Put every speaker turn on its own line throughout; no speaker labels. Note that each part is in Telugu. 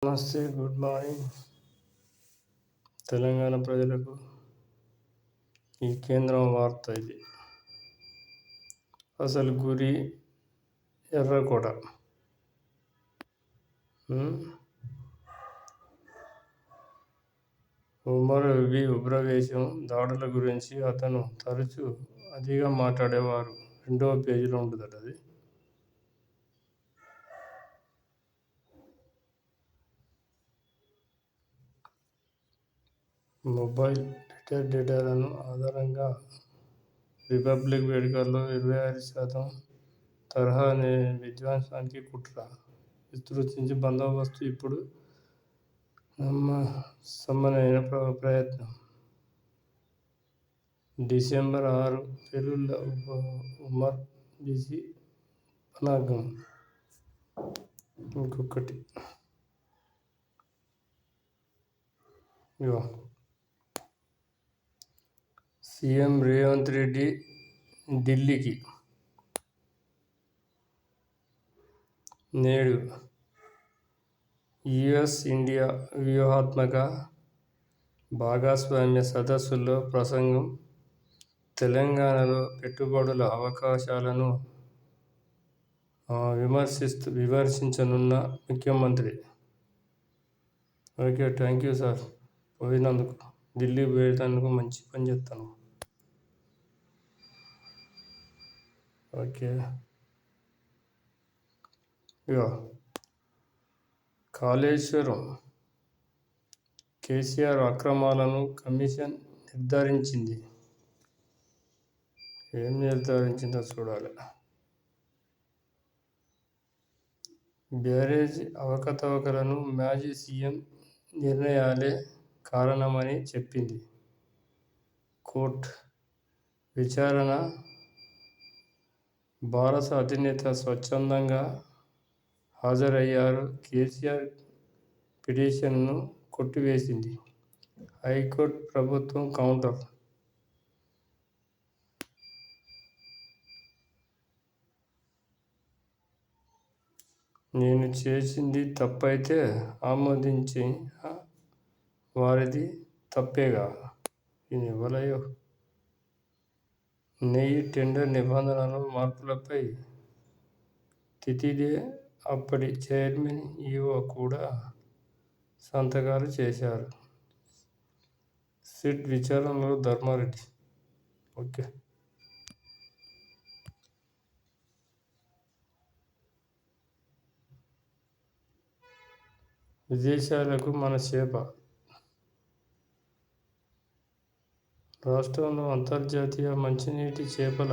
నమస్తే, గుడ్ మార్నింగ్ తెలంగాణ ప్రజలకు. ఈ కేంద్రం వార్త ఇది. అసలు గురి ఎర్రకోట. ఉమర్ అబీ ఉగ్రవేశం దాడుల గురించి అతను తరచూ అతిగా మాట్లాడేవారు. 2వ పేజీలో ఉంటుందట అది. మొబైల్ డేటాలను ఆధారంగా రిపబ్లిక్ వేడుకల్లో 26% తరహా విధ్వంసానికి కుట్ర. విస్తృతించి బందోబస్తు ఇప్పుడు సమ్మనైన ప్రయత్నం. డిసెంబర్ 6 పేలుళ్ల ఉమర్ బీసీ పన్నాగం. ఇంకొకటి సీఎం రేవంత్ రెడ్డి ఢిల్లీకి. నేడు యుఎస్ ఇండియా వ్యూహాత్మక భాగస్వామ్య సదస్సులో ప్రసంగం. తెలంగాణలో పెట్టుబడుల అవకాశాలను విమర్శించనున్న ముఖ్యమంత్రి. Okay, thank you sir. పోయినందుకు, ఢిల్లీ పోయేందుకు మంచి పని చేస్తాను. ఓకే, కాళేశ్వరం కేసీఆర్ అక్రమాలను కమిషన్ నిర్ధారించింది. ఏం నిర్ధారించిందో చూడాలి. బ్యారేజీ అవకతవకలను మాజీ సీఎం నిర్ణయాలే కారణమని చెప్పింది కోర్టు. విచారణ భారత అధినేత స్వచ్ఛందంగా హాజరయ్యారు. కేసీఆర్ పిటిషన్ను కొట్టివేసింది హైకోర్టు. ప్రభుత్వం కౌంటర్. నేను చేసింది తప్పైతే ఆమోదించి వారిది తప్పేగా. ఇవలయో నెయ్యి టెండర్ నిబంధనల మార్పులపై తితిదే అప్పటి చైర్మన్, ఈవో కూడా సంతకాలు చేశారు. సిట్ విచారణలో ధర్మారెడ్డి. ఓకే, విదేశాలకు మన చేప. రాష్ట్రంలో అంతర్జాతీయ మంచినీటి చేపల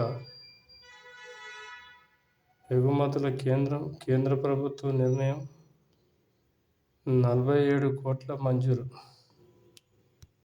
ఎగుమతుల కేంద్ర ప్రభుత్వ నిర్ణయం. 47 కోట్ల మంజూరు.